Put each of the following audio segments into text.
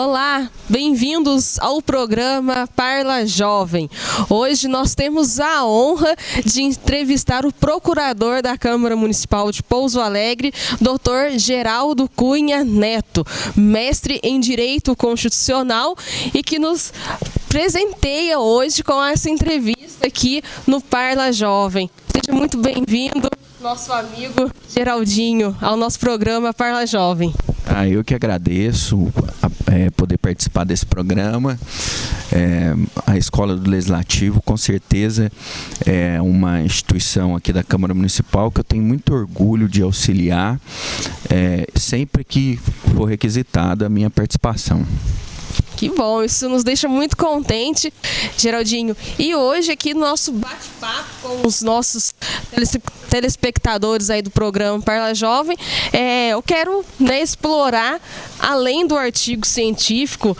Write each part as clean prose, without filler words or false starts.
Olá, bem-vindos ao programa Parla Jovem. Hoje nós temos a honra de entrevistar o procurador da Câmara Municipal de Pouso Alegre, Dr. Geraldo Cunha Neto, mestre em Direito Constitucional e que nos presenteia hoje com essa entrevista aqui no Parla Jovem. Seja muito bem-vindo, nosso amigo Geraldinho, ao nosso programa Parla Jovem. Eu que agradeço poder participar desse programa. A Escola do Legislativo, com certeza, é uma instituição aqui da Câmara Municipal que eu tenho muito orgulho de auxiliar sempre que for requisitada a minha participação. Que bom, isso nos deixa muito contente, Geraldinho. E hoje aqui no nosso bate-papo com os nossos telespectadores aí do programa Parla Jovem, eu quero explorar, além do artigo científico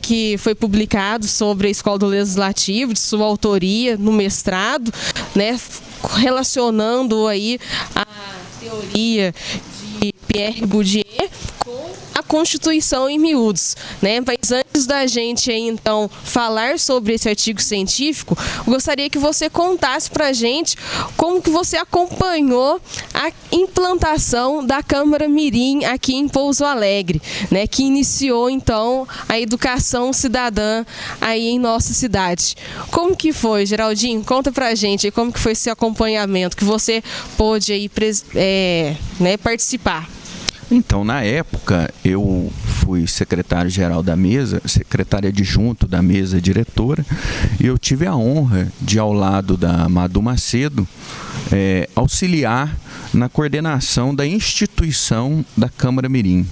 que foi publicado sobre a Escola do Legislativo, de sua autoria no mestrado, relacionando aí a teoria de Pierre Bourdieu com a Constituição em miúdos, Mas antes da gente aí, então falar sobre esse artigo científico, eu gostaria que você contasse pra gente como que você acompanhou a implantação da Câmara Mirim aqui em Pouso Alegre, que iniciou então a educação cidadã aí em nossa cidade. Como que foi, Geraldinho? Conta pra gente como que foi esse acompanhamento que você pôde aí participar. Então, na época, eu fui secretário-geral da mesa, secretária adjunto da mesa diretora, e eu tive a honra de, ao lado da Madu Macedo, auxiliar na coordenação da instituição da Câmara Mirim.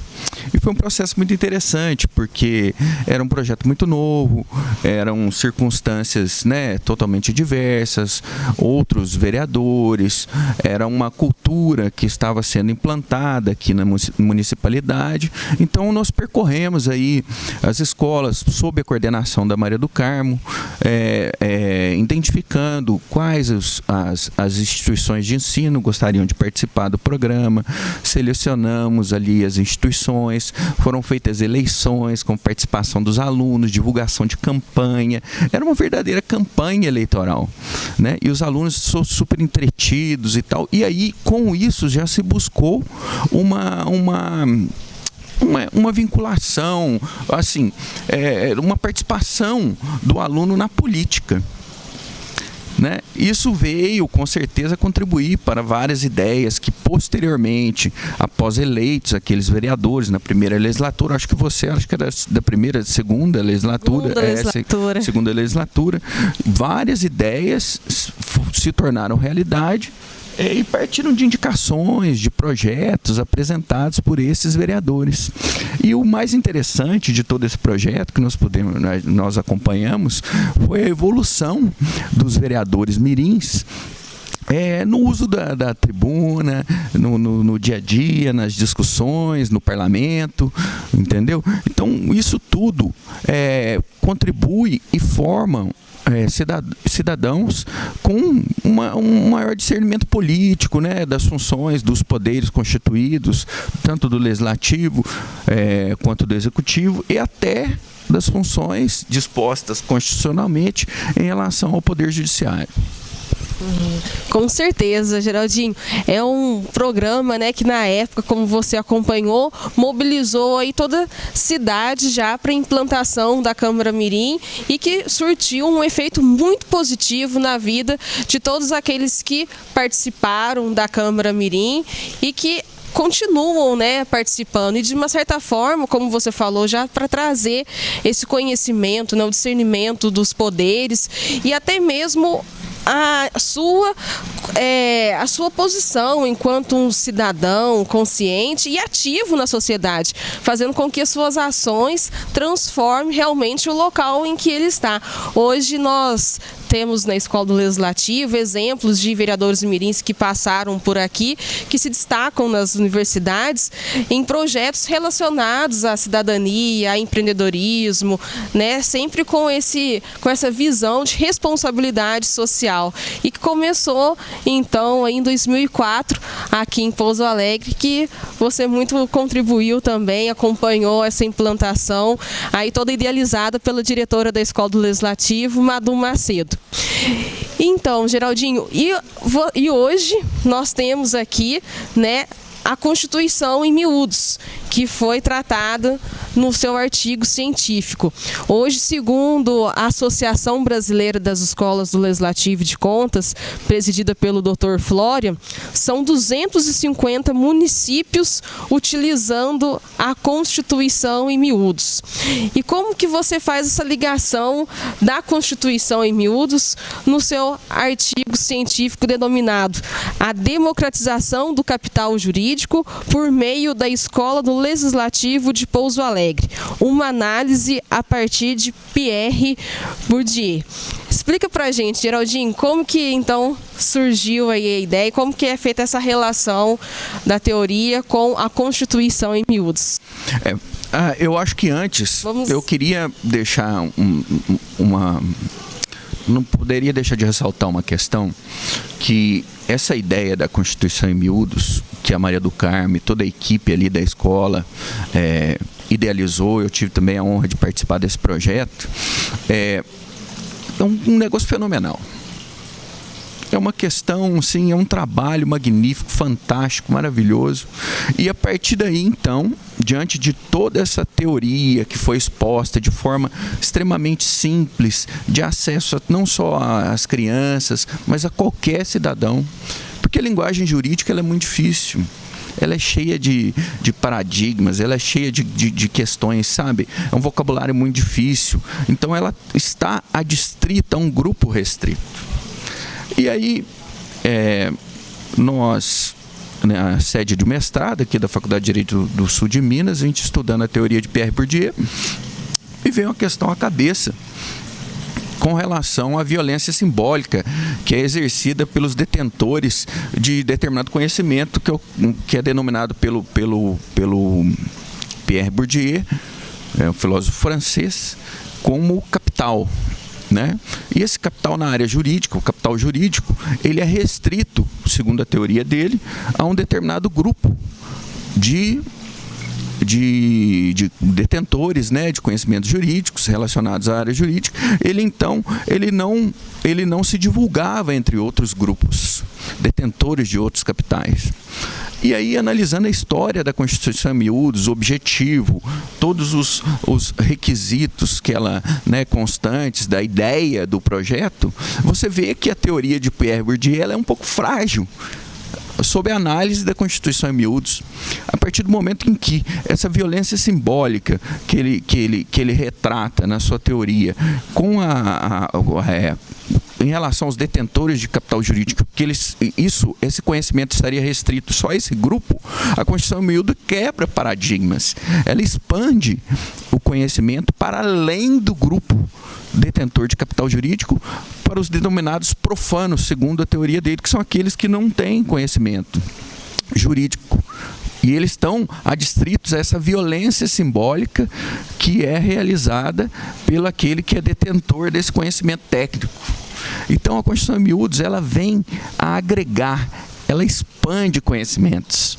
E foi um processo muito interessante, porque era um projeto muito novo, eram circunstâncias totalmente diversas, outros vereadores, era uma cultura que estava sendo implantada aqui na municipalidade. Então nós percorremos aí as escolas sob a coordenação da Maria do Carmo, identificando quais as instituições de ensino gostariam de participar do programa, selecionamos ali as instituições, foram feitas eleições com participação dos alunos, divulgação de campanha, era uma verdadeira campanha eleitoral, e os alunos são super entretidos e tal, e aí com isso já se buscou uma vinculação, assim, uma participação do aluno na política. Isso veio, com certeza, contribuir para várias ideias que, posteriormente, após eleitos aqueles vereadores na primeira legislatura, acho que era da segunda legislatura, segunda legislatura, várias ideias se tornaram realidade e partiram de indicações, de projetos apresentados por esses vereadores. E o mais interessante de todo esse projeto que nós acompanhamos foi a evolução dos vereadores mirins no uso da tribuna, no dia a dia, nas discussões, no parlamento, entendeu? Então, isso tudo contribui e forma cidadãos com um maior discernimento político, das funções dos poderes constituídos, tanto do legislativo quanto do executivo, e até das funções dispostas constitucionalmente em relação ao poder judiciário. Com certeza, Geraldinho. É um programa que na época, como você acompanhou, mobilizou aí toda a cidade já para a implantação da Câmara Mirim e que surtiu um efeito muito positivo na vida de todos aqueles que participaram da Câmara Mirim e que continuam participando e de uma certa forma, como você falou, já para trazer esse conhecimento, o discernimento dos poderes e até mesmo a sua posição enquanto um cidadão consciente e ativo na sociedade, fazendo com que as suas ações transformem realmente o local em que ele está. Hoje nós temos na Escola do Legislativo exemplos de vereadores mirins que passaram por aqui, que se destacam nas universidades em projetos relacionados à cidadania, a empreendedorismo, né? Sempre com essa visão de responsabilidade social. E que começou, então, em 2004, aqui em Pouso Alegre, que você muito contribuiu também, acompanhou essa implantação, aí toda idealizada pela diretora da Escola do Legislativo, Madu Macedo. Então, Geraldinho, e hoje nós temos aqui, né, a Constituição em miúdos, que foi tratada no seu artigo científico. Hoje, segundo a Associação Brasileira das Escolas do Legislativo e de Contas, presidida pelo Dr. Flória, são 250 municípios utilizando a Constituição em miúdos. E como que você faz essa ligação da Constituição em miúdos no seu artigo científico denominado A Democratização do Capital Jurídico por meio da Escola do Legislativo de Pouso Alegre, uma análise a partir de Pierre Bourdieu. Explica pra gente, Geraldinho, como que então surgiu aí a ideia e como que é feita essa relação da teoria com a Constituição em miúdos? Eu acho que antes eu queria deixar não poderia deixar de ressaltar uma questão, que essa ideia da Constituição em miúdos, que a Maria do Carmo e toda a equipe ali da escola idealizou, eu tive também a honra de participar desse projeto, é um negócio fenomenal. É uma questão, sim, é um trabalho magnífico, fantástico, maravilhoso. E a partir daí, então, diante de toda essa teoria que foi exposta de forma extremamente simples, de acesso não só às crianças, mas a qualquer cidadão, porque a linguagem jurídica ela é muito difícil. Ela é cheia de paradigmas, ela é cheia de questões, sabe? É um vocabulário muito difícil. Então, ela está adstrita a um grupo restrito. E aí, nós, na sede de mestrado aqui da Faculdade de Direito do Sul de Minas, a gente estudando a teoria de Pierre Bourdieu, e veio uma questão à cabeça com relação à violência simbólica que é exercida pelos detentores de determinado conhecimento que é denominado pelo Pierre Bourdieu, um filósofo francês, como capital. Né? E esse capital na área jurídica, o capital jurídico, ele é restrito, segundo a teoria dele, a um determinado grupo de detentores, né, de conhecimentos jurídicos relacionados à área jurídica. Ele não se divulgava entre outros grupos, detentores de outros capitais. E aí, analisando a história da Constituição em miúdos, o objetivo, todos os requisitos que ela, né, constantes da ideia do projeto, você vê que a teoria de Pierre Bourdieu ela é um pouco frágil sob a análise da Constituição em miúdos. A partir do momento em que essa violência simbólica que ele retrata na sua teoria com em relação aos detentores de capital jurídico, que esse conhecimento estaria restrito só a esse grupo, a Constituição em miúdo quebra paradigmas. Ela expande o conhecimento para além do grupo detentor de capital jurídico para os denominados profanos, segundo a teoria dele, que são aqueles que não têm conhecimento jurídico. E eles estão adstritos a essa violência simbólica que é realizada pelo aquele que é detentor desse conhecimento técnico. Então, a Constituição em miúdos, ela vem a agregar, ela expande conhecimentos,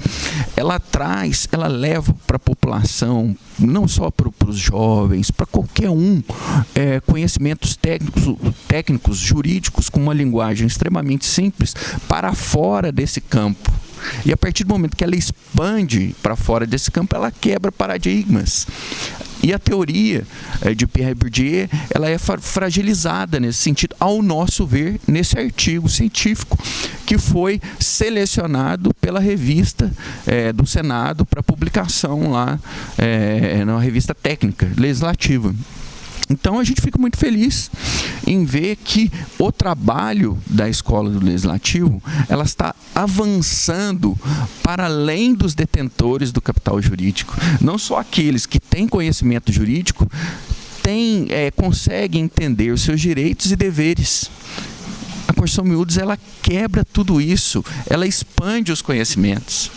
ela leva para a população, não só para os jovens, para qualquer um, conhecimentos técnicos, jurídicos, com uma linguagem extremamente simples, para fora desse campo. E a partir do momento que ela expande para fora desse campo, ela quebra paradigmas. E a teoria de Pierre Bourdieu, ela é fragilizada nesse sentido, ao nosso ver, nesse artigo científico que foi selecionado pela revista do Senado para publicação lá na revista técnica legislativa. Então, a gente fica muito feliz em ver que o trabalho da Escola do Legislativo, ela está avançando para além dos detentores do capital jurídico. Não só aqueles que têm conhecimento jurídico consegue entender os seus direitos e deveres. A Constituição Miúdos, ela quebra tudo isso, ela expande os conhecimentos.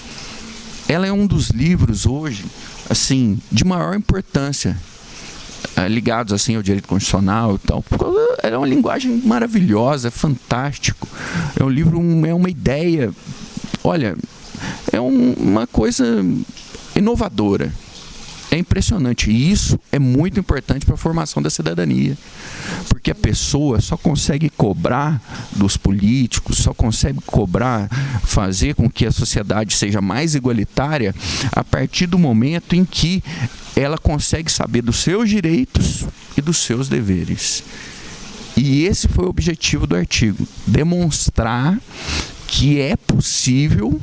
Ela é um dos livros hoje, assim, de maior importância, ligados assim ao direito constitucional e tal. É uma linguagem maravilhosa, é fantástico. É um livro, é uma ideia, olha, é uma coisa inovadora. É impressionante. E isso é muito importante para a formação da cidadania. Porque a pessoa só consegue cobrar dos políticos, só consegue cobrar, fazer com que a sociedade seja mais igualitária a partir do momento em que ela consegue saber dos seus direitos e dos seus deveres. E esse foi o objetivo do artigo. Demonstrar que é possível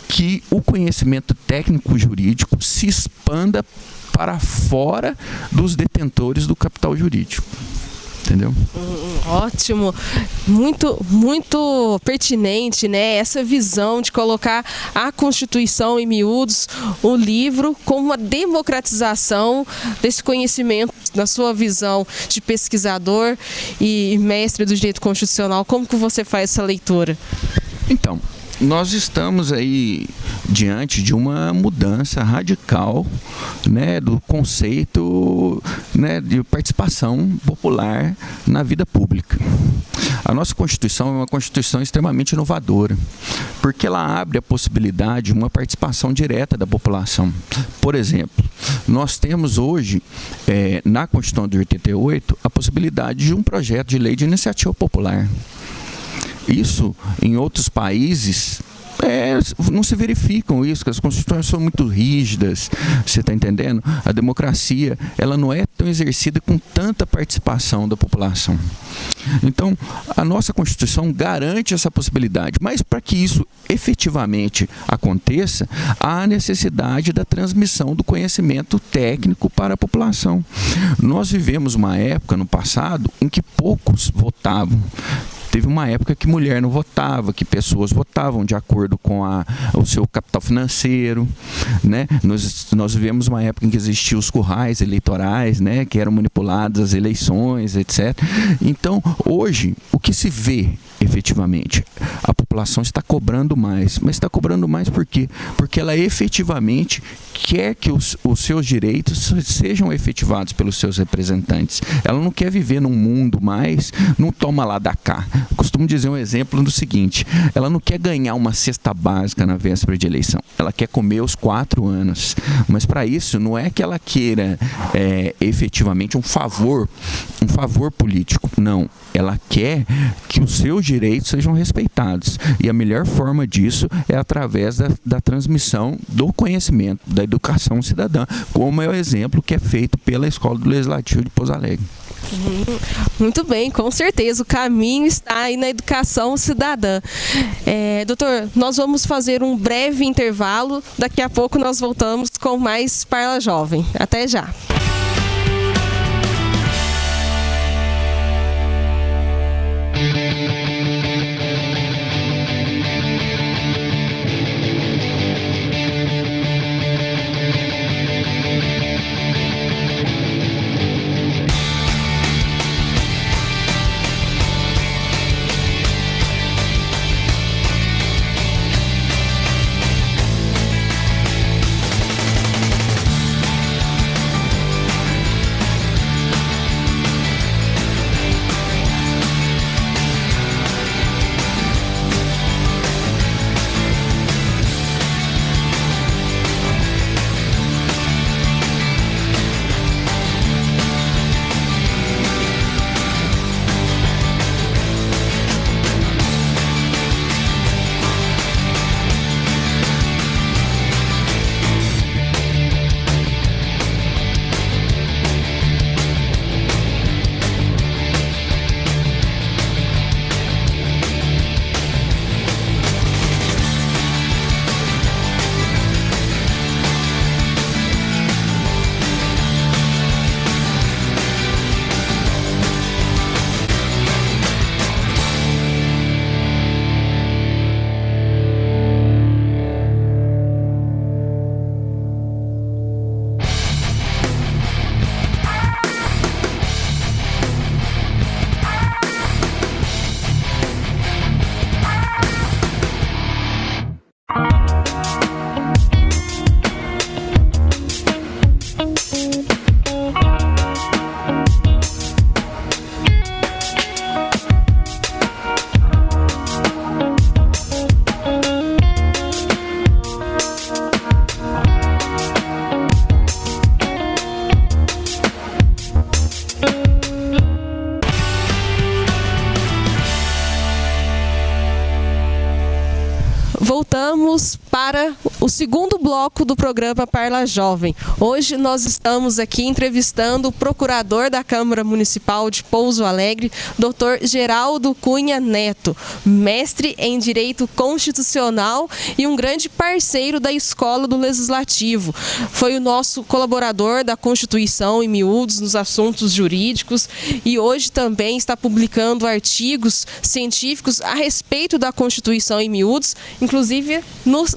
que o conhecimento técnico-jurídico se expanda para fora dos detentores do capital jurídico. Entendeu? Ótimo, muito pertinente, né? Essa visão de colocar a Constituição em miúdos, o livro, como uma democratização desse conhecimento, na sua visão de pesquisador e mestre do direito constitucional. Como que você faz essa leitura? Então, nós estamos aí diante de uma mudança radical, né, do conceito, né, de participação popular na vida pública. A nossa Constituição é uma Constituição extremamente inovadora, porque ela abre a possibilidade de uma participação direta da população. Por exemplo, nós temos hoje, na Constituição de 88, a possibilidade de um projeto de lei de iniciativa popular. Isso, em outros países, não se verificam isso, que as constituições são muito rígidas, você está entendendo? A democracia, ela não é tão exercida com tanta participação da população. Então, a nossa Constituição garante essa possibilidade, mas para que isso efetivamente aconteça, há a necessidade da transmissão do conhecimento técnico para a população. Nós vivemos uma época no passado em que poucos votavam. Teve uma época que mulher não votava, que pessoas votavam de acordo com o seu capital financeiro, né? Nós vivemos uma época em que existiam os currais eleitorais, né? Que eram manipuladas as eleições, etc. Então, hoje, o que se vê efetivamente? A população está cobrando mais. Mas está cobrando mais por quê? Porque ela efetivamente quer que os seus direitos sejam efetivados pelos seus representantes. Ela não quer viver num mundo mais, não toma lá da cá. Eu costumo dizer um exemplo do seguinte: ela não quer ganhar uma cesta básica na véspera de eleição, ela quer comer os 4 anos. Mas para isso não é que ela queira efetivamente um favor político, não. Ela quer que os seus direitos sejam respeitados. E a melhor forma disso é através da transmissão do conhecimento, da educação cidadã, como é o exemplo que é feito pela Escola do Legislativo de Pouso Alegre. Muito bem, com certeza, o caminho está aí na educação cidadã. Doutor, nós vamos fazer um breve intervalo, daqui a pouco nós voltamos com mais Parla Jovem. Até já! voltamos para o segundo bloco do programa Parla Jovem. Hoje nós estamos aqui entrevistando o procurador da Câmara Municipal de Pouso Alegre, Dr. Geraldo Cunha Neto, mestre em Direito Constitucional e um grande parceiro da Escola do Legislativo. Foi o nosso colaborador da Constituição em miúdos nos assuntos jurídicos e hoje também está publicando artigos científicos a respeito da Constituição em miúdos, inclusive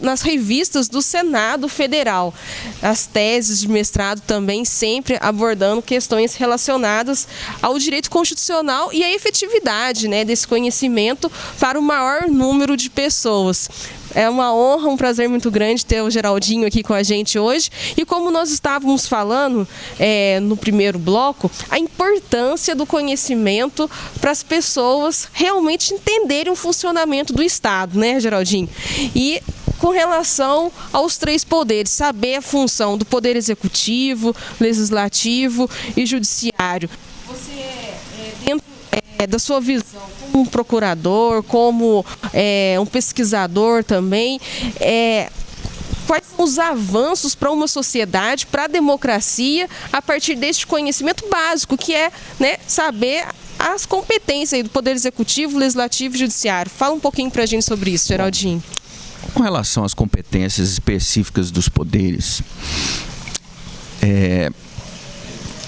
nas revistas do Senado Federal. As teses de mestrado também sempre abordando questões relacionadas ao direito constitucional e à efetividade, né, desse conhecimento para o maior número de pessoas. É uma honra, um prazer muito grande ter o Geraldinho aqui com a gente hoje. E como nós estávamos falando no primeiro bloco, a importância do conhecimento para as pessoas realmente entenderem o funcionamento do Estado, né, Geraldinho? E com relação aos três poderes, saber a função do Poder Executivo, Legislativo e Judiciário. Você, dentro da sua visão como um procurador, como um pesquisador também, quais são os avanços para uma sociedade, para a democracia, a partir deste conhecimento básico, que é, né, saber as competências aí do Poder Executivo, Legislativo e Judiciário. Fala um pouquinho para a gente sobre isso, Geraldinho. Com relação às competências específicas dos poderes,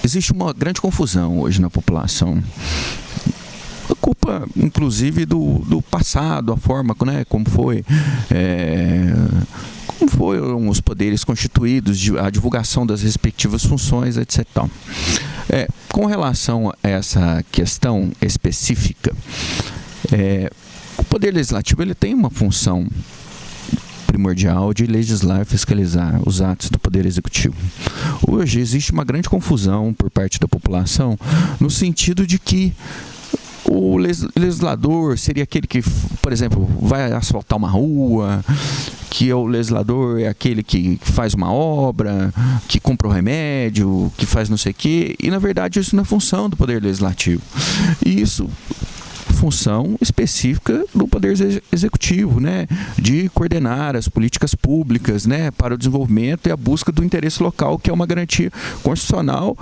existe uma grande confusão hoje na população. A culpa, inclusive, do passado, a forma, né, como foram os poderes constituídos, a divulgação das respectivas funções, etc. Com relação a essa questão específica, o Poder Legislativo ele tem uma função primordial de legislar e fiscalizar os atos do Poder Executivo. Hoje existe uma grande confusão por parte da população no sentido de que o legislador seria aquele que, por exemplo, vai asfaltar uma rua, que o legislador é aquele que faz uma obra, que compra um remédio, que faz não sei o quê, e na verdade isso não é função do Poder Legislativo. E isso função específica do Poder Executivo, né, de coordenar as políticas públicas, né, para o desenvolvimento e a busca do interesse local, que é uma garantia constitucional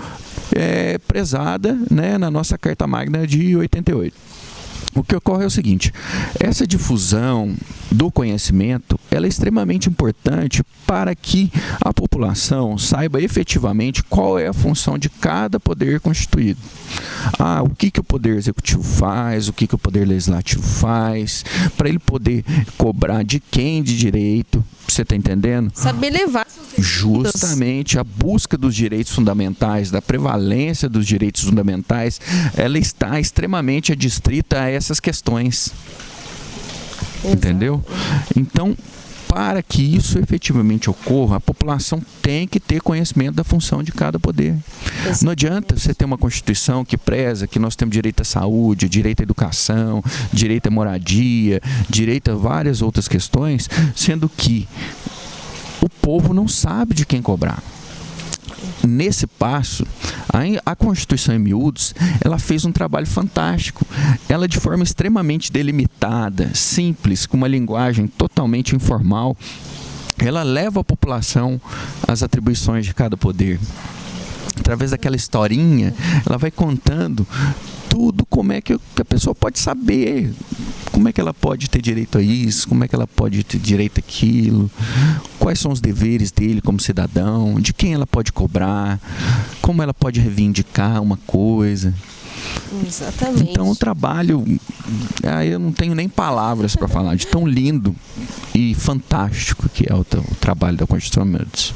prezada, né, na nossa Carta Magna de 88. O que ocorre é o seguinte: essa difusão do conhecimento ela é extremamente importante para que a população saiba efetivamente qual é a função de cada poder constituído. O que o Poder Executivo faz, o que o Poder Legislativo faz, para ele poder cobrar de quem de direito. Você está entendendo? Saber levar seus direitos. Justamente a busca dos direitos fundamentais, da prevalência dos direitos fundamentais, ela está extremamente adstrita a essas questões. Exato. Entendeu? Então, para que isso efetivamente ocorra, a população tem que ter conhecimento da função de cada poder. Exatamente. Não adianta você ter uma Constituição que preza que nós temos direito à saúde, direito à educação, direito à moradia, direito a várias outras questões, sendo que o povo não sabe de quem cobrar. Nesse passo, a Constituição em miúdos, ela fez um trabalho fantástico. Ela, de forma extremamente delimitada, simples, com uma linguagem totalmente informal, ela leva a população às atribuições de cada poder. Através daquela historinha, ela vai contando tudo, como é que a pessoa pode saber, como é que ela pode ter direito a isso, como é que ela pode ter direito àquilo, quais são os deveres dele como cidadão, de quem ela pode cobrar, como ela pode reivindicar uma coisa. Exatamente. Então o trabalho, eu não tenho nem palavras para falar de tão lindo e fantástico que é o trabalho da Constituição em miúdos.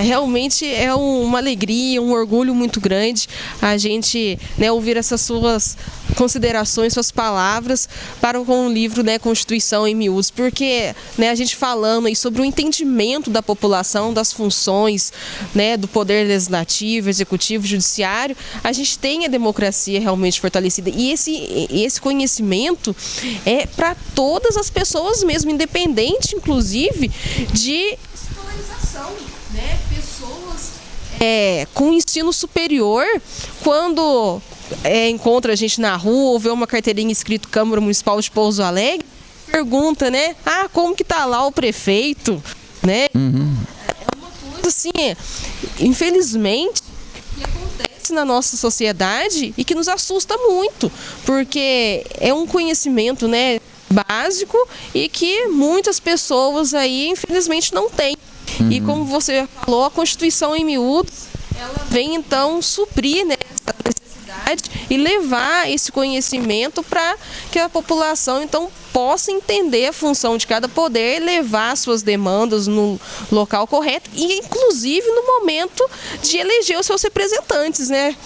Realmente é uma alegria, um orgulho muito grande a gente, né, ouvir essas suas considerações, suas palavras para com o livro, né, Constituição em miúdos, porque, né, a gente falando aí sobre o entendimento da população, das funções, né, do Poder Legislativo, Executivo, Judiciário, a gente tem a democracia realmente fortalecida e esse conhecimento é para todas as pessoas mesmo, independente inclusive de escolarização, né? Pessoas com ensino superior, quando encontra a gente na rua ou vê uma carteirinha escrito Câmara Municipal de Pouso Alegre, pergunta, né? Ah, como que tá lá o prefeito, né? É uma coisa assim, infelizmente, que acontece na nossa sociedade e que nos assusta muito, porque é um conhecimento, né, básico e que muitas pessoas aí, infelizmente, não têm. E como você falou, a Constituição em miúdos, ela vem então suprir, né, essa necessidade e levar esse conhecimento para que a população então possa entender a função de cada poder, levar suas demandas no local correto e inclusive no momento de eleger os seus representantes, né?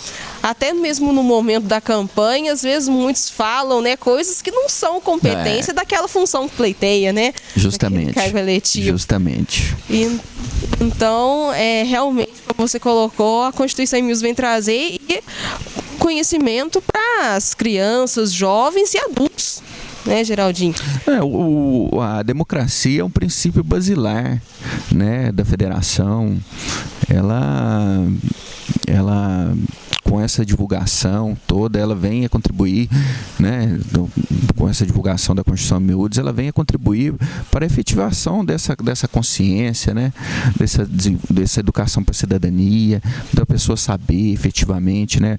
Até mesmo no momento da campanha, às vezes muitos falam, né, coisas que não são competência daquela função que pleiteia, né? Justamente. Cargo eletivo. Justamente. Então, realmente, como você colocou, a Constituição em miúdos vem trazer conhecimento para as crianças, jovens e adultos, né, Geraldinho? A democracia é um princípio basilar, né, da federação. Ela com essa divulgação toda, ela vem a contribuir, né, com essa divulgação da Constituição em miúdos, ela vem a contribuir para a efetivação dessa consciência, né, dessa educação para a cidadania, da pessoa saber efetivamente, né,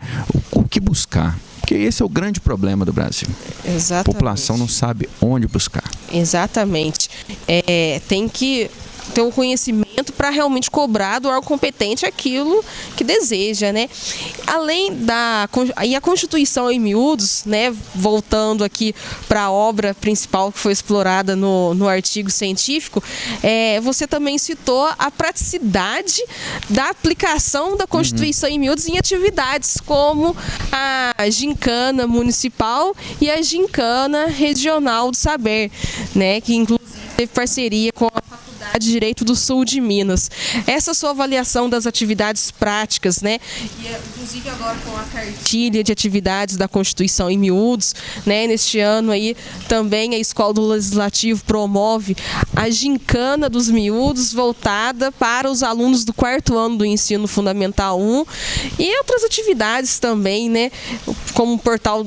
o que buscar. Porque esse é o grande problema do Brasil. Exatamente. A população não sabe onde buscar. Exatamente. Tem que ter um conhecimento para realmente cobrar do órgão competente aquilo que deseja, né? Além e a Constituição em miúdos, né? Voltando aqui para a obra principal que foi explorada no artigo científico, você também citou a praticidade da aplicação da Constituição em miúdos em atividades como a gincana municipal e a gincana regional do saber, né? Que inclusive teve parceria com a de Direito do Sul de Minas. Essa sua avaliação das atividades práticas, né? E, inclusive agora com a cartilha de atividades da Constituição em miúdos, né? Neste ano aí também a Escola do Legislativo promove a gincana dos miúdos voltada para os alunos do 4º ano do ensino fundamental 1 e outras atividades também, né? Como o portal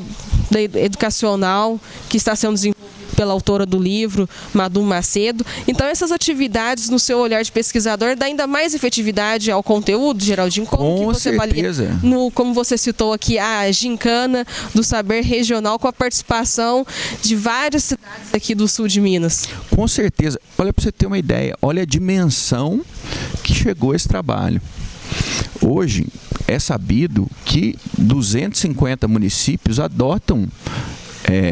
educacional que está sendo desenvolvido pela autora do livro, Madu Macedo. Então, essas atividades, no seu olhar de pesquisador, dá ainda mais efetividade ao conteúdo, Geraldinho? Com certeza. Como você citou aqui, a gincana do saber regional com a participação de várias cidades aqui do sul de Minas. Com certeza. Olha, para você ter uma ideia, olha a dimensão que chegou esse trabalho. Hoje, é sabido que 250 municípios adotam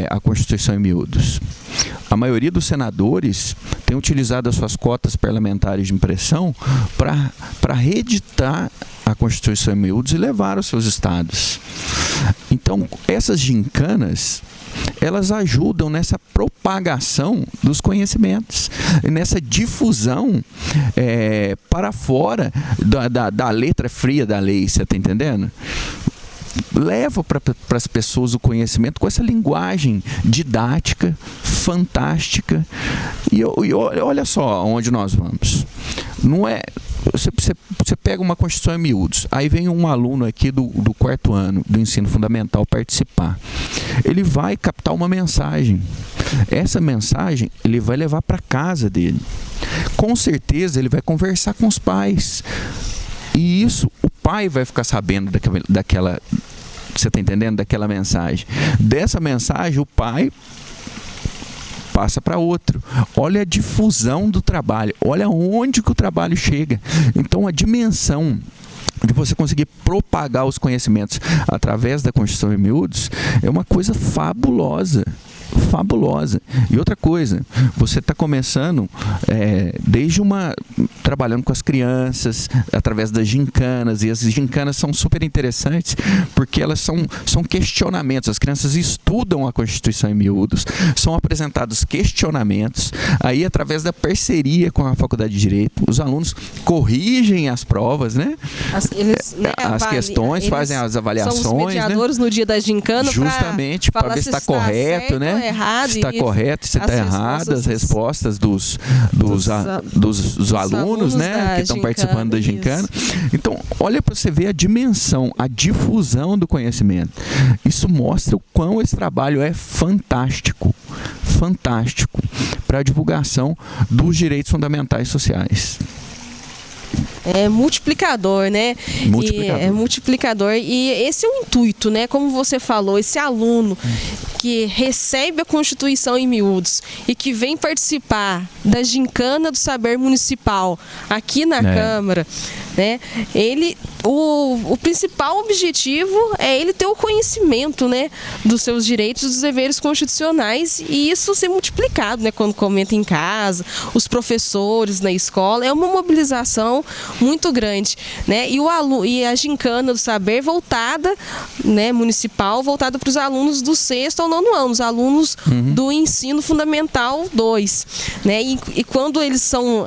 a Constituição em miúdos. A maioria dos senadores tem utilizado as suas cotas parlamentares de impressão para reeditar a Constituição em miúdos e levar aos seus estados. Então, essas gincanas, elas ajudam nessa propagação dos conhecimentos, nessa difusão para fora da letra fria da lei, você está entendendo? Leva para as pessoas o conhecimento com essa linguagem didática, fantástica. E olha só onde nós vamos. Não é... Você pega uma Constituição em miúdos, aí vem um aluno aqui do 4º ano do ensino fundamental participar. Ele vai captar uma mensagem. Essa mensagem ele vai levar para casa dele. Com certeza ele vai conversar com os pais. E isso, o pai vai ficar sabendo daquela... Você está entendendo? Daquela mensagem. Dessa mensagem, o pai passa para outro. Olha a difusão do trabalho. Olha onde que o trabalho chega. Então, a dimensão de você conseguir propagar os conhecimentos através da Constituição em miúdos é uma coisa fabulosa. Fabulosa. E outra coisa, você está começando trabalhando com as crianças através das gincanas, e as gincanas são super interessantes porque elas são questionamentos. As crianças estudam a Constituição em miúdos, são apresentados questionamentos, aí através da parceria com a Faculdade de Direito, os alunos corrigem as provas, né? As questões, fazem as avaliações, são os mediadores, né? No dia da gincana, justamente para ver se está correto, né? Se está correto, se está errado, as respostas dos alunos, né, que estão participando da gincana. Então, olha para você ver a dimensão, a difusão do conhecimento. Isso mostra o quão esse trabalho é fantástico. fantástico para a divulgação dos direitos fundamentais sociais. É multiplicador, né? Multiplicador. É multiplicador. E esse é o intuito, né? Como você falou, esse aluno que recebe a Constituição em miúdos e que vem participar da Gincana do Saber Municipal aqui na Câmara, né? O principal objetivo é ele ter o conhecimento, né, dos seus direitos e dos deveres constitucionais, e isso ser multiplicado, né, quando comenta em casa, os professores na escola. É uma mobilização muito grande, né? E a Gincana do Saber voltada, né, municipal, voltada para os alunos do 6º ao 9º ano, os alunos do Ensino Fundamental 2, né? E quando eles são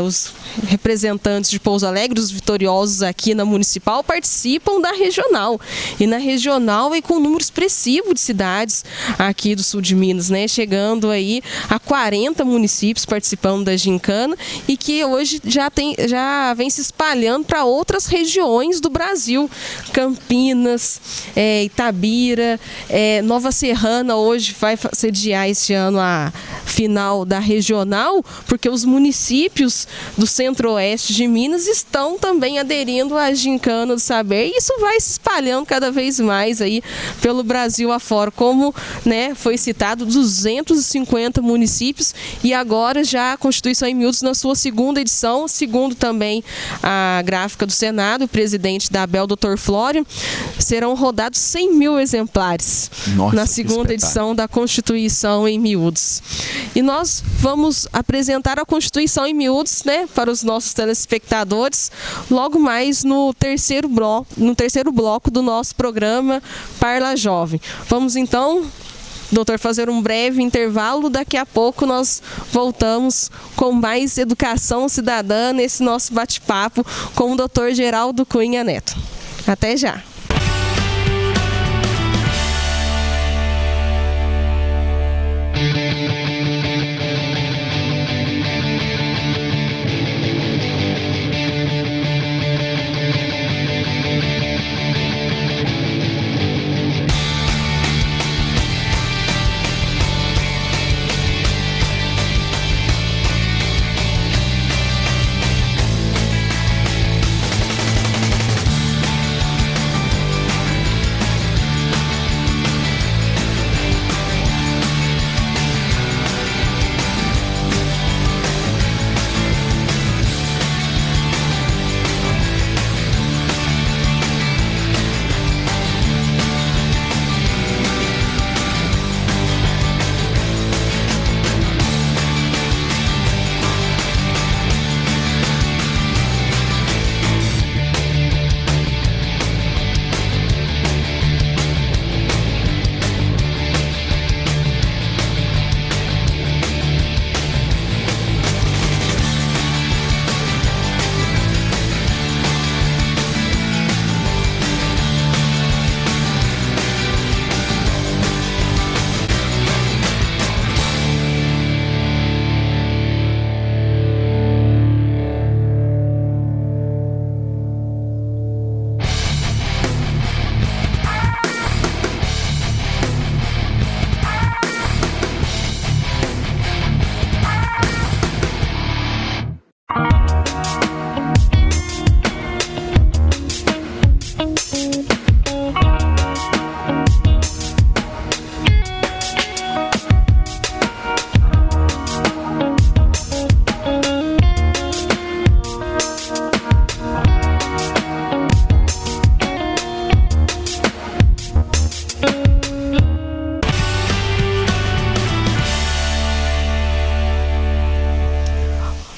os representantes de Pouso Alegre, os vitoriosos aqui na municipal, participam da regional. E na regional é com um número expressivo de cidades aqui do sul de Minas, né? Chegando aí a 40 municípios participando da Gincana, e que hoje já vem se espalhando para outras regiões do Brasil. Campinas, Itabira, Nova Serrana hoje vai sediar este ano a final da regional, porque os municípios do centro-oeste de Minas estão também aderindo à Gincana do Saber, e isso vai se espalhando cada vez mais aí pelo Brasil afora. Como, né, foi citado, 250 municípios, e agora já a Constituição em miúdos na sua 2ª edição, segundo também a gráfica do Senado, o presidente da ABEL, Dr. Flório, serão rodados 100 mil exemplares. Nossa, na 2ª edição da Constituição em miúdos. E nós vamos apresentar a Constituição em miúdos, né, para os nossos telespectadores, logo mais no terceiro bloco do nosso programa Parla Jovem. Vamos então, doutor, fazer um breve intervalo. Daqui a pouco nós voltamos com mais educação cidadã nesse nosso bate-papo com o doutor Geraldo Cunha Neto. Até já!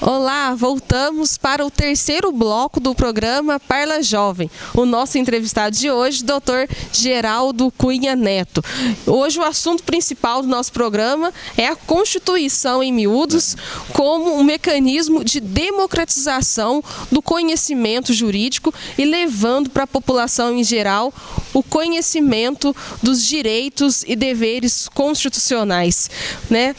Olá, voltamos para o terceiro bloco do programa Parla Jovem. O nosso entrevistado de hoje, Dr. Geraldo Cunha Neto. Hoje o assunto principal do nosso programa é a Constituição em miúdos como um mecanismo de democratização do conhecimento jurídico e levando para a população em geral o conhecimento dos direitos e deveres constitucionais, né?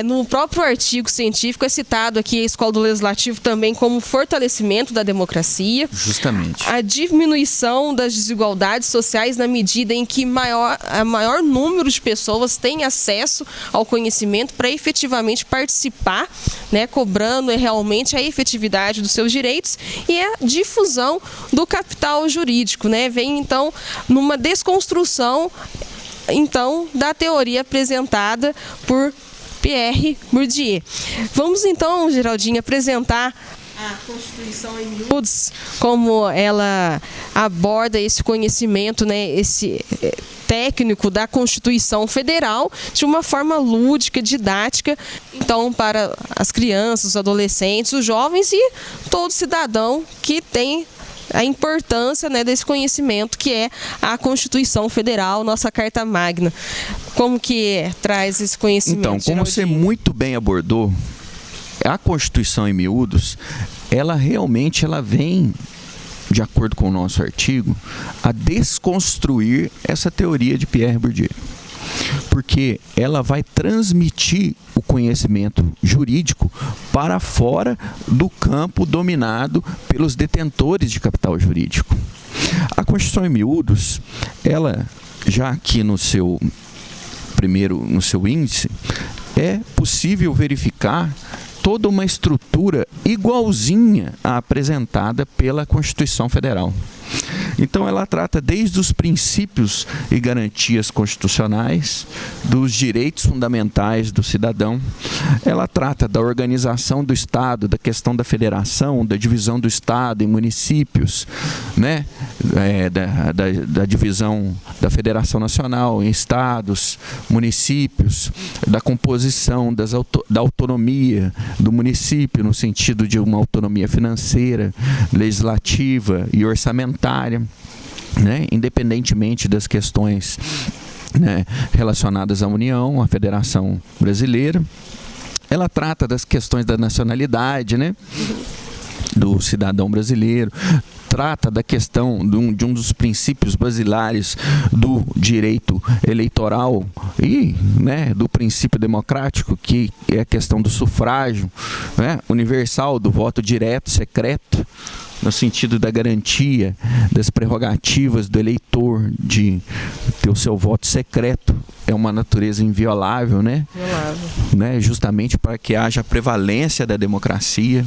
No próprio artigo científico é citado aqui a escola do Legislativo também como fortalecimento da democracia. Justamente. A diminuição das desigualdades sociais na medida em que maior número de pessoas tem acesso ao conhecimento para efetivamente participar, né, cobrando realmente a efetividade dos seus direitos, e a difusão do capital jurídico, né, vem então numa desconstrução então da teoria apresentada por Pierre Bourdieu. Vamos então, Geraldinho, apresentar a Constituição em miúdos, como ela aborda esse conhecimento, né, esse técnico da Constituição Federal de uma forma lúdica, didática, então para as crianças, os adolescentes, os jovens e todo cidadão que tem a importância, né, desse conhecimento que é a Constituição Federal, nossa Carta Magna. Como que traz esse conhecimento? Então, como você muito bem abordou, a Constituição em miúdos, ela vem, de acordo com o nosso artigo, a desconstruir essa teoria de Pierre Bourdieu. Porque ela vai transmitir o conhecimento jurídico para fora do campo dominado pelos detentores de capital jurídico. A Constituição em miúdos, ela, já aqui no seu índice, é possível verificar toda uma estrutura igualzinha à apresentada pela Constituição Federal. Então ela trata desde os princípios e garantias constitucionais, dos direitos fundamentais do cidadão, ela trata da organização do Estado, da questão da federação, da divisão do Estado em municípios, né? Da divisão da Federação Nacional em estados, municípios, da composição da autonomia do município, no sentido de uma autonomia financeira, legislativa e orçamentária, né? Independentemente das questões, né, relacionadas à União, à Federação Brasileira. Ela trata das questões da nacionalidade, né, do cidadão brasileiro, trata da questão de um dos princípios basilares do direito eleitoral e, né, do princípio democrático, que é a questão do sufrágio, né, universal, do voto direto, secreto, no sentido da garantia das prerrogativas do eleitor de ter o seu voto secreto. É uma natureza inviolável, né? Né? Justamente para que haja prevalência da democracia.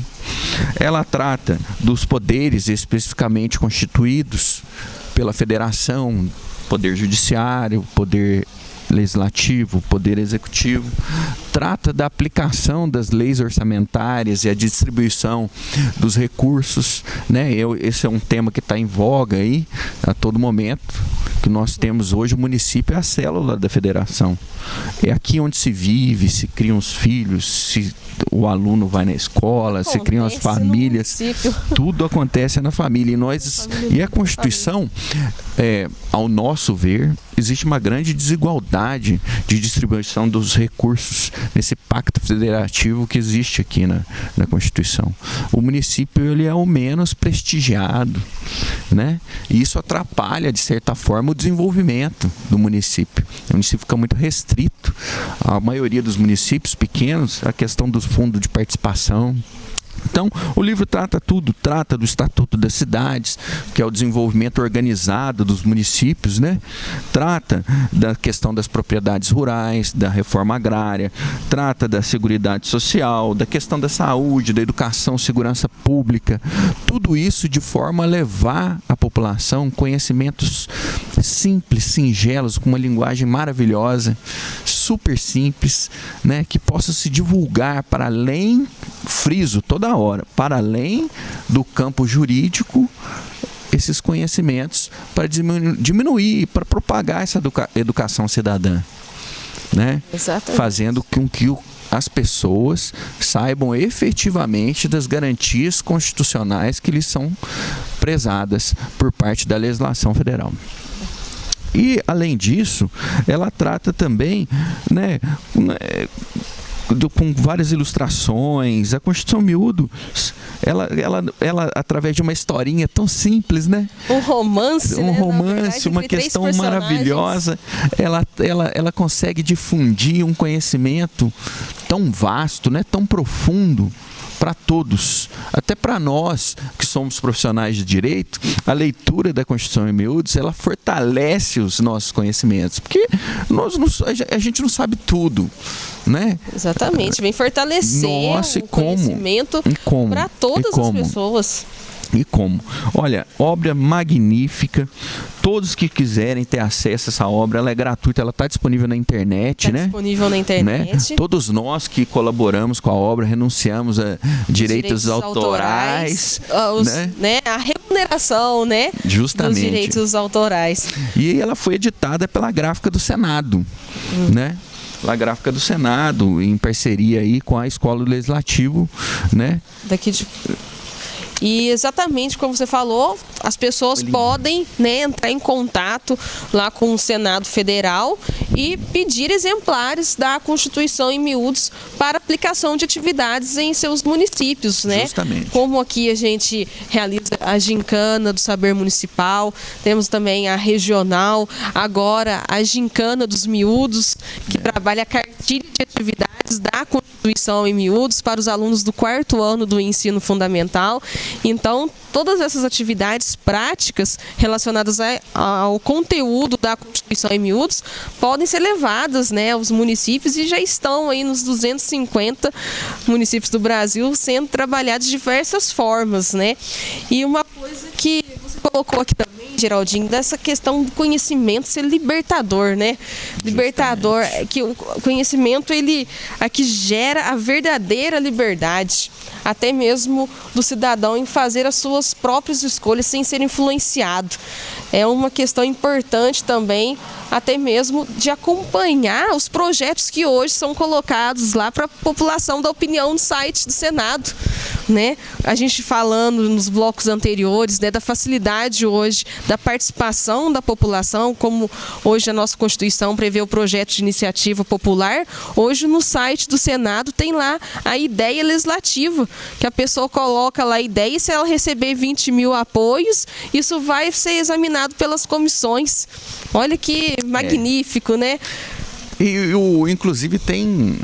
Ela trata dos poderes especificamente constituídos pela federação, poder judiciário, poder legislativo, poder executivo, trata da aplicação das leis orçamentárias e a distribuição dos recursos, né? Esse é um tema que está em voga aí a todo momento, que nós temos hoje. O município é a célula da federação, é aqui onde se vive, se criam os filhos, o aluno vai na escola, se criam as famílias, tudo acontece na família. E a Constituição, ao nosso ver, existe uma grande desigualdade de distribuição dos recursos nesse pacto federativo que existe aqui na Constituição. O município, ele é o menos prestigiado, né? E isso atrapalha, de certa forma, o desenvolvimento do município. O município fica muito restrito. A maioria dos municípios pequenos, a questão dos fundos de participação. Então, o livro trata tudo, trata do Estatuto das Cidades, que é o desenvolvimento organizado dos municípios, né? Trata da questão das propriedades rurais, da reforma agrária, trata da seguridade social, da questão da saúde, da educação, segurança pública, tudo isso de forma a levar à população conhecimentos simples, singelos, com uma linguagem maravilhosa, super simples, né? Que possa se divulgar para além, friso toda hora, para além do campo jurídico, esses conhecimentos, para diminuir, para propagar essa educação cidadã, né? Fazendo com que as pessoas saibam efetivamente das garantias constitucionais que lhes são prezadas por parte da legislação federal. E, além disso, ela trata também, né, com várias ilustrações. A Constituição miúdos, ela através de uma historinha tão simples, né? Um romance, verdade, uma questão maravilhosa. Ela consegue difundir um conhecimento tão vasto, né? Tão profundo, para todos, até para nós que somos profissionais de direito. A leitura da Constituição em miúdos, ela fortalece os nossos conhecimentos, porque a gente não sabe tudo, né? Exatamente, vem fortalecer o conhecimento para todas as pessoas. E como? Olha, obra magnífica. Todos que quiserem ter acesso a essa obra, ela é gratuita, ela está disponível na internet, né? Disponível na internet. Né? Todos nós que colaboramos com a obra renunciamos a direitos autorais, né? A remuneração, né? Justamente. Dos direitos autorais. E ela foi editada pela Gráfica do Senado, né? A Gráfica do Senado, em parceria aí com a Escola do Legislativo, né? E exatamente como você falou, as pessoas podem, né, entrar em contato lá com o Senado Federal e pedir exemplares da Constituição em miúdos para aplicação de atividades em seus municípios, né? Justamente. Como aqui a gente realiza a gincana do saber municipal, temos também a regional, agora a gincana dos miúdos, que trabalha a cartilha de atividades da Constituição em miúdos para os alunos do 4º ano do ensino fundamental. Então, todas essas atividades práticas relacionadas ao conteúdo da Constituição em miúdos podem ser levadas, né, aos municípios, e já estão aí nos 250 municípios do Brasil sendo trabalhados de diversas formas, né? E uma coisa que você colocou aqui também, Geraldinho, dessa questão do conhecimento ser libertador, né? Libertador, que o conhecimento, ele aqui gera a verdadeira liberdade, até mesmo do cidadão em fazer as suas próprias escolhas sem ser influenciado. É uma questão importante também, até mesmo de acompanhar os projetos que hoje são colocados lá para a população da opinião no site do Senado, né? A gente falando nos blocos anteriores, né, da facilidade hoje da participação da população, como hoje a nossa Constituição prevê o projeto de iniciativa popular, hoje no site do Senado tem lá a ideia legislativa, que a pessoa coloca lá a ideia, e se ela receber 20 mil apoios, isso vai ser examinado pelas comissões. Olha que magnífico, né? Inclusive tem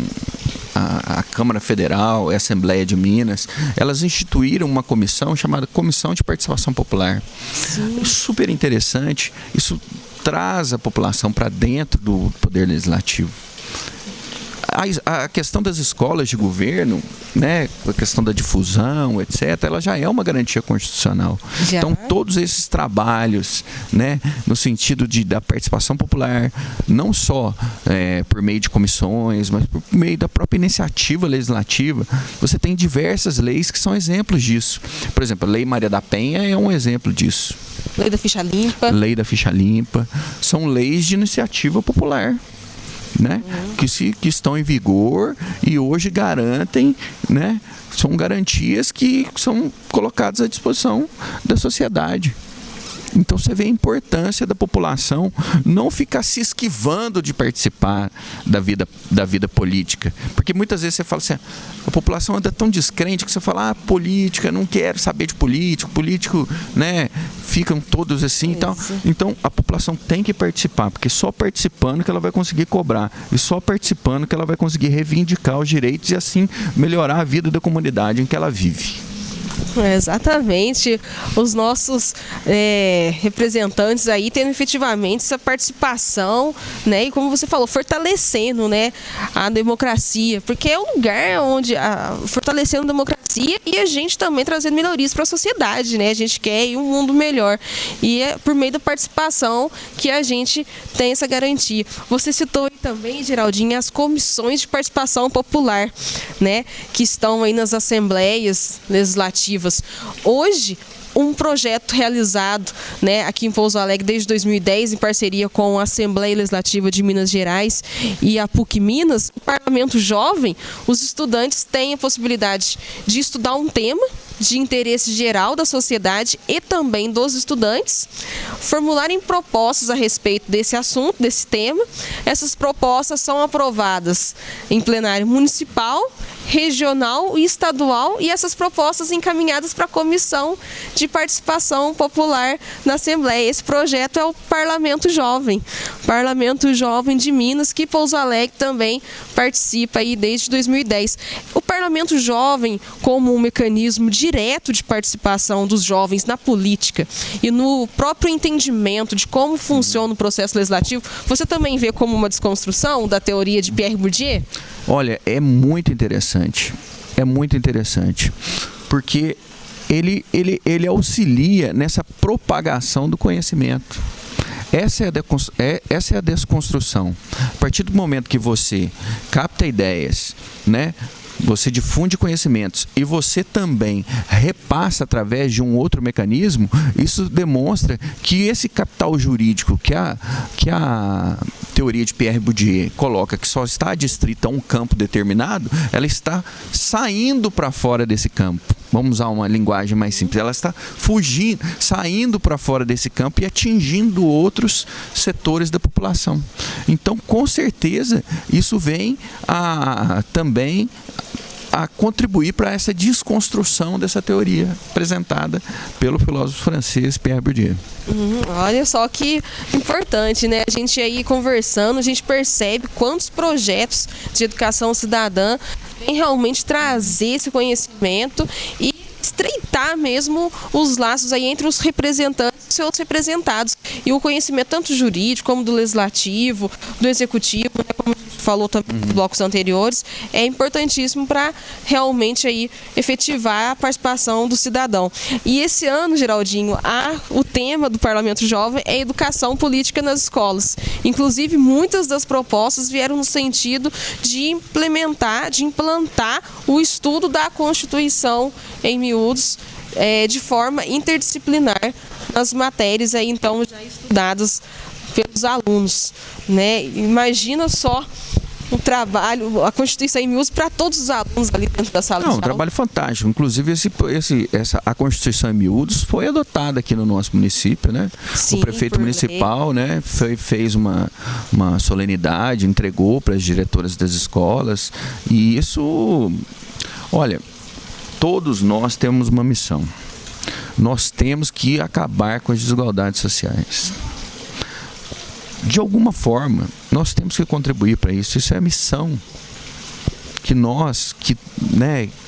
a Câmara Federal, a Assembleia de Minas, elas instituíram uma comissão chamada Comissão de Participação Popular. Sim. Super interessante. Isso traz a população para dentro do Poder Legislativo. A questão das escolas de governo, né, a questão da difusão, etc., ela já é uma garantia constitucional. Já. Então, todos esses trabalhos, né, no sentido da participação popular, não só por meio de comissões, mas por meio da própria iniciativa legislativa, você tem diversas leis que são exemplos disso. Por exemplo, a Lei Maria da Penha é um exemplo disso. Lei da Ficha Limpa. Lei da Ficha Limpa. São leis de iniciativa popular, né? Que estão em vigor e hoje garantem, né? São garantias que são colocadas à disposição da sociedade. Então você vê a importância da população não ficar se esquivando de participar da vida política. Porque muitas vezes você fala assim, a população anda tão descrente que você fala, política, não quero saber de político, né? Ficam todos assim e tal. Então a população tem que participar, porque só participando que ela vai conseguir cobrar, e só participando que ela vai conseguir reivindicar os direitos e assim melhorar a vida da comunidade em que ela vive. Exatamente, os nossos representantes aí tendo efetivamente essa participação, né, e como você falou, fortalecendo, né, a democracia, porque é um lugar onde fortalecendo a democracia e a gente também trazendo melhorias para a sociedade, né, a gente quer um mundo melhor, e é por meio da participação que a gente tem essa garantia. Você citou aí também, Geraldinho, as comissões de participação popular, né, que estão aí nas assembleias legislativas. Hoje, um projeto realizado, né, aqui em Pouso Alegre desde 2010, em parceria com a Assembleia Legislativa de Minas Gerais e a PUC Minas, o Parlamento Jovem, os estudantes têm a possibilidade de estudar um tema de interesse geral da sociedade e também dos estudantes, formularem propostas a respeito desse assunto, desse tema. Essas propostas são aprovadas em plenário municipal regional e estadual, e essas propostas encaminhadas para a Comissão de Participação Popular na Assembleia. Esse projeto é o Parlamento Jovem de Minas, que Pouso Alegre também participa aí desde 2010. O Parlamento Jovem, como um mecanismo direto de participação dos jovens na política e no próprio entendimento de como funciona o processo legislativo, você também vê como uma desconstrução da teoria de Pierre Bourdieu? Olha, é muito interessante, porque ele auxilia nessa propagação do conhecimento. Essa é a desconstrução. A partir do momento que você capta ideias, né? Você difunde conhecimentos e você também repassa através de um outro mecanismo, isso demonstra que esse capital jurídico que a teoria de Pierre Bourdieu coloca, que só está adstrita a um campo determinado, ela está saindo para fora desse campo. Vamos usar uma linguagem mais simples. Ela está fugindo, saindo para fora desse campo e atingindo outros setores da população. Então, com certeza, isso vem também a contribuir para essa desconstrução dessa teoria apresentada pelo filósofo francês Pierre Bourdieu. Olha só que importante, né? A gente aí conversando, a gente percebe quantos projetos de educação cidadã vêm realmente trazer esse conhecimento e estreitar mesmo os laços aí entre os representantes e seus representados. E o conhecimento tanto jurídico como do legislativo, do executivo, né, como a gente falou também nos blocos anteriores, é importantíssimo para realmente aí efetivar a participação do cidadão. E esse ano, Geraldinho, o tema do Parlamento Jovem é educação política nas escolas. Inclusive, muitas das propostas vieram no sentido de implantar o estudo da Constituição em miúdos, de forma interdisciplinar nas matérias aí, então, já estudadas pelos alunos, né? Imagina só um trabalho, a Constituição em miúdos para todos os alunos ali dentro da sala de aula. Um trabalho fantástico. Inclusive, a Constituição em miúdos foi adotada aqui no nosso município, né? Sim, o prefeito municipal, né, fez uma solenidade, entregou para as diretoras das escolas. E isso, olha, todos nós temos uma missão. Nós temos que acabar com as desigualdades sociais. De alguma forma, nós temos que contribuir para isso. Isso é a missão que nós,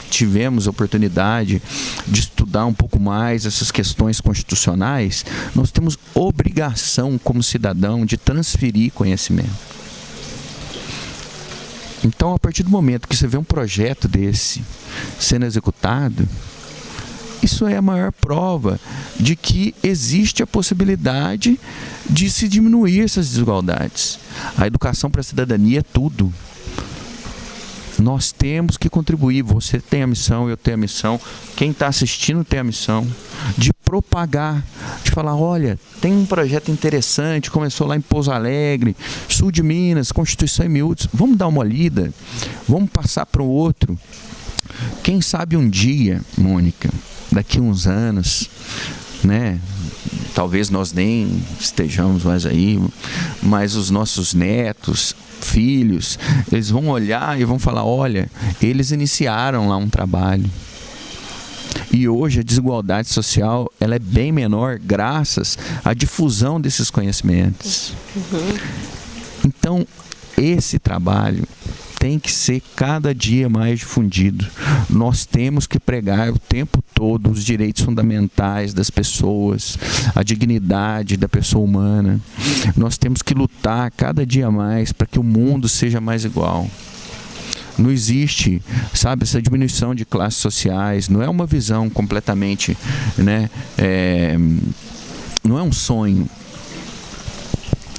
tivemos a oportunidade de estudar um pouco mais essas questões constitucionais, nós temos obrigação como cidadão de transferir conhecimento. Então, a partir do momento que você vê um projeto desse sendo executado, isso é a maior prova de que existe a possibilidade de se diminuir essas desigualdades. A educação para a cidadania é tudo. Nós temos que contribuir. Você tem a missão, eu tenho a missão, quem está assistindo tem a missão de propagar, de falar, olha, tem um projeto interessante, começou lá em Pouso Alegre, sul de Minas, Constituição em miúdos, vamos dar uma lida, vamos passar para o outro. Quem sabe um dia, Mônica, daqui a uns anos, né? Talvez nós nem estejamos mais aí, mas os nossos netos, filhos, eles vão olhar e vão falar, olha, eles iniciaram lá um trabalho. E hoje a desigualdade social ela é bem menor graças à difusão desses conhecimentos. Então, esse trabalho tem que ser cada dia mais difundido. Nós temos que pregar o tempo todo os direitos fundamentais das pessoas, a dignidade da pessoa humana. Nós temos que lutar cada dia mais para que o mundo seja mais igual. Não existe, sabe, essa diminuição de classes sociais, não é uma visão completamente, não é um sonho.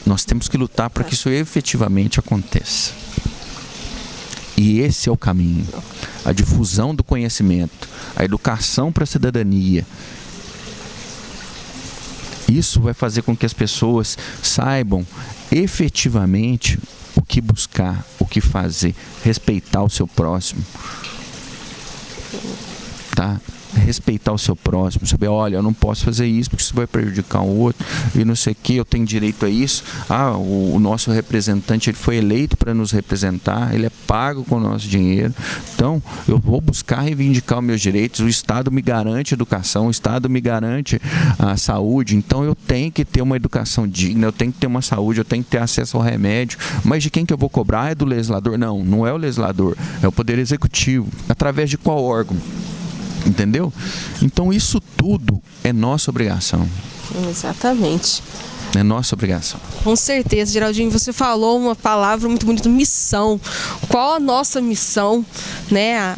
Nós temos que lutar para que isso efetivamente aconteça. E esse é o caminho. A difusão do conhecimento, a educação para a cidadania. Isso vai fazer com que as pessoas saibam efetivamente o que buscar, o que fazer, respeitar o seu próximo. tá? Respeitar o seu próximo, saber, olha, eu não posso fazer isso porque isso vai prejudicar o outro e não sei o que, eu tenho direito a isso. O nosso representante, ele foi eleito para nos representar, ele é pago com o nosso dinheiro, então eu vou buscar reivindicar os meus direitos. O Estado me garante educação, o Estado me garante a saúde, então eu tenho que ter uma educação digna, eu tenho que ter uma saúde, eu tenho que ter acesso ao remédio. Mas de quem que eu vou cobrar? É do legislador? Não, não é o legislador, é o Poder Executivo. Através de qual órgão? Entendeu? Então isso tudo é nossa obrigação. Exatamente. É nossa obrigação. Com certeza, Geraldinho, você falou uma palavra muito bonita, missão. Qual a nossa missão, né,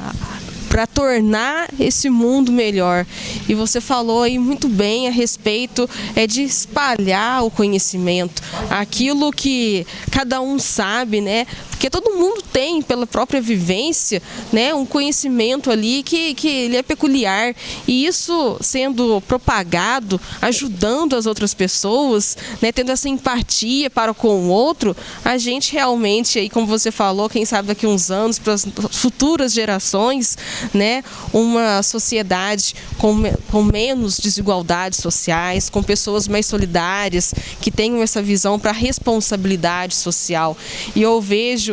para tornar esse mundo melhor? E você falou aí muito bem a respeito de espalhar o conhecimento, aquilo que cada um sabe, né? Porque todo mundo tem, pela própria vivência, né, um conhecimento ali que ele é peculiar. E isso sendo propagado, ajudando as outras pessoas, né, tendo essa empatia para com o outro, a gente realmente, aí, como você falou, quem sabe daqui a uns anos, para as futuras gerações, né, uma sociedade com menos desigualdades sociais, com pessoas mais solidárias, que tenham essa visão para a responsabilidade social. E eu vejo,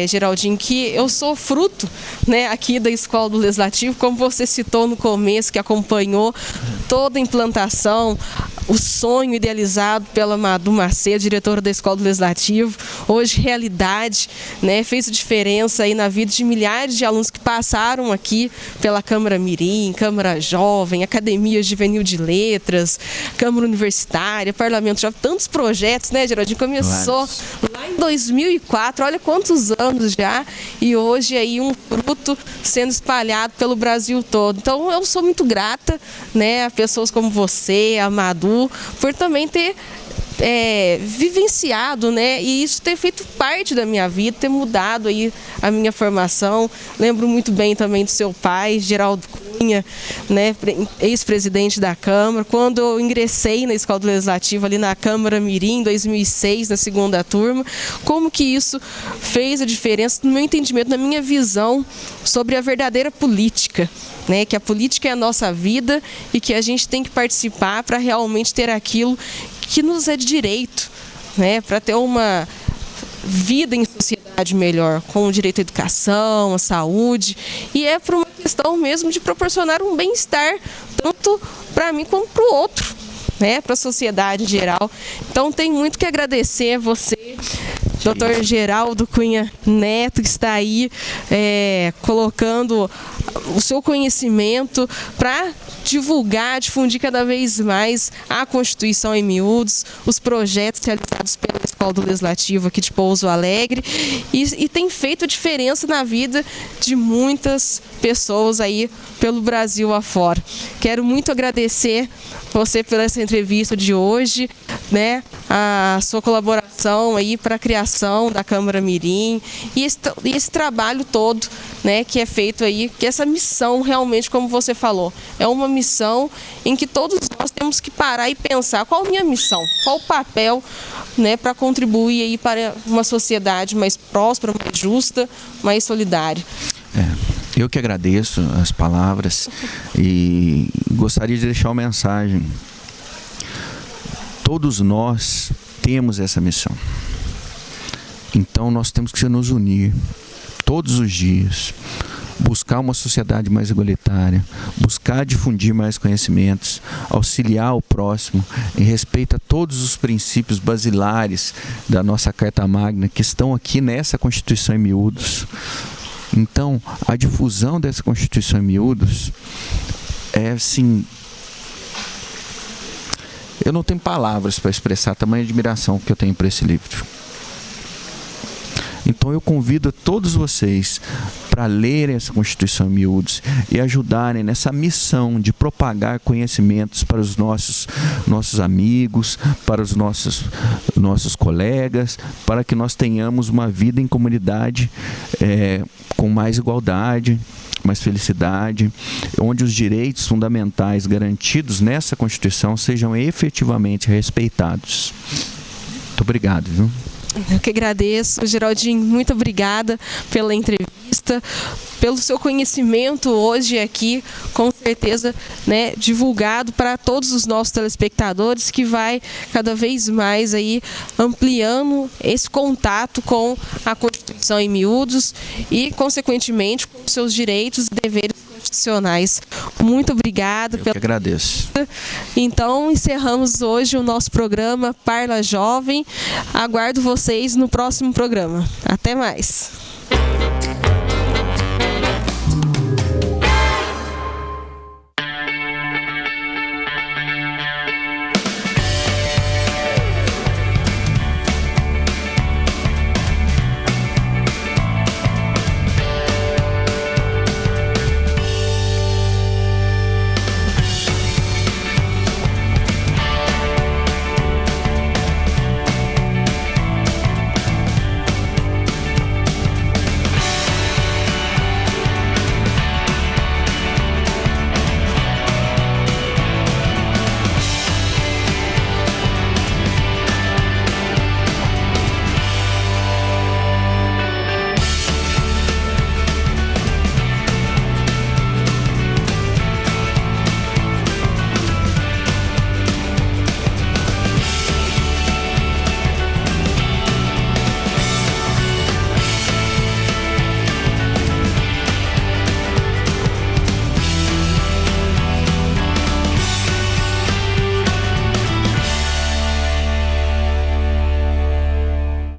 Geraldinho, que eu sou fruto, né, aqui da Escola do Legislativo, como você citou no começo, que acompanhou toda a implantação, o sonho idealizado pela Madu Macedo, diretora da Escola do Legislativo, hoje realidade, né, fez diferença aí na vida de milhares de alunos que passaram aqui pela Câmara Mirim, Câmara Jovem, Academia Juvenil de Letras, Câmara Universitária, Parlamento Jovem, tantos projetos, né, Geraldinho? Começou lá em 2004, olha quantos anos já, e hoje aí um fruto sendo espalhado pelo Brasil todo. Então eu sou muito grata, né, a pessoas como você, a Madu, por também ter vivenciado, né, e isso ter feito parte da minha vida, ter mudado aí a minha formação. Lembro muito bem também do seu pai, Geraldo Cunha, né, ex-presidente da Câmara, quando eu ingressei na Escola do Legislativo, ali na Câmara Mirim, em 2006, na segunda turma, como que isso fez a diferença no meu entendimento, na minha visão sobre a verdadeira política, né, que a política é a nossa vida e que a gente tem que participar para realmente ter aquilo que nos é de direito, né, para ter uma vida em sociedade melhor, com o direito à educação, à saúde, e é por uma questão mesmo de proporcionar um bem-estar, tanto para mim como para o outro, né, para a sociedade em geral. Então tem muito que agradecer a você, Dr. Geraldo Cunha Neto, que está aí colocando o seu conhecimento para divulgar, difundir cada vez mais a Constituição em miúdos, os projetos realizados pela Escola do Legislativo aqui de Pouso Alegre, e tem feito a diferença na vida de muitas pessoas aí pelo Brasil afora. Quero muito agradecer você por essa entrevista de hoje, né, a sua colaboração aí para a criação da Câmara Mirim e esse trabalho todo, né, que é feito aí, que essa missão realmente, como você falou, é uma missão em que todos nós temos que parar e pensar qual a minha missão, qual o papel, né, para contribuir aí para uma sociedade mais próspera, mais justa, mais solidária. Eu que agradeço as palavras e gostaria de deixar uma mensagem. Todos nós temos essa missão. Então nós temos que nos unir todos os dias, buscar uma sociedade mais igualitária, buscar difundir mais conhecimentos, auxiliar o próximo em respeito a todos os princípios basilares da nossa Carta Magna que estão aqui nessa Constituição em miúdos. Então, a difusão dessa Constituição em miúdos é assim... Eu não tenho palavras para expressar a tamanha admiração que eu tenho por esse livro. Então eu convido a todos vocês para lerem essa Constituição em miúdos e ajudarem nessa missão de propagar conhecimentos para os nossos amigos, para os nossos colegas, para que nós tenhamos uma vida em comunidade com mais igualdade, mais felicidade, onde os direitos fundamentais garantidos nessa Constituição sejam efetivamente respeitados. Muito obrigado, viu? Eu que agradeço, Geraldinho, muito obrigada pela entrevista. entrevista, pelo seu conhecimento hoje aqui, com certeza, né, divulgado para todos os nossos telespectadores, que vai cada vez mais aí ampliando esse contato com a Constituição em miúdos e, consequentemente, com seus direitos e deveres constitucionais. Muito obrigada. Eu que agradeço. Então, encerramos hoje o nosso programa Parla Jovem. Aguardo vocês no próximo programa. Até mais.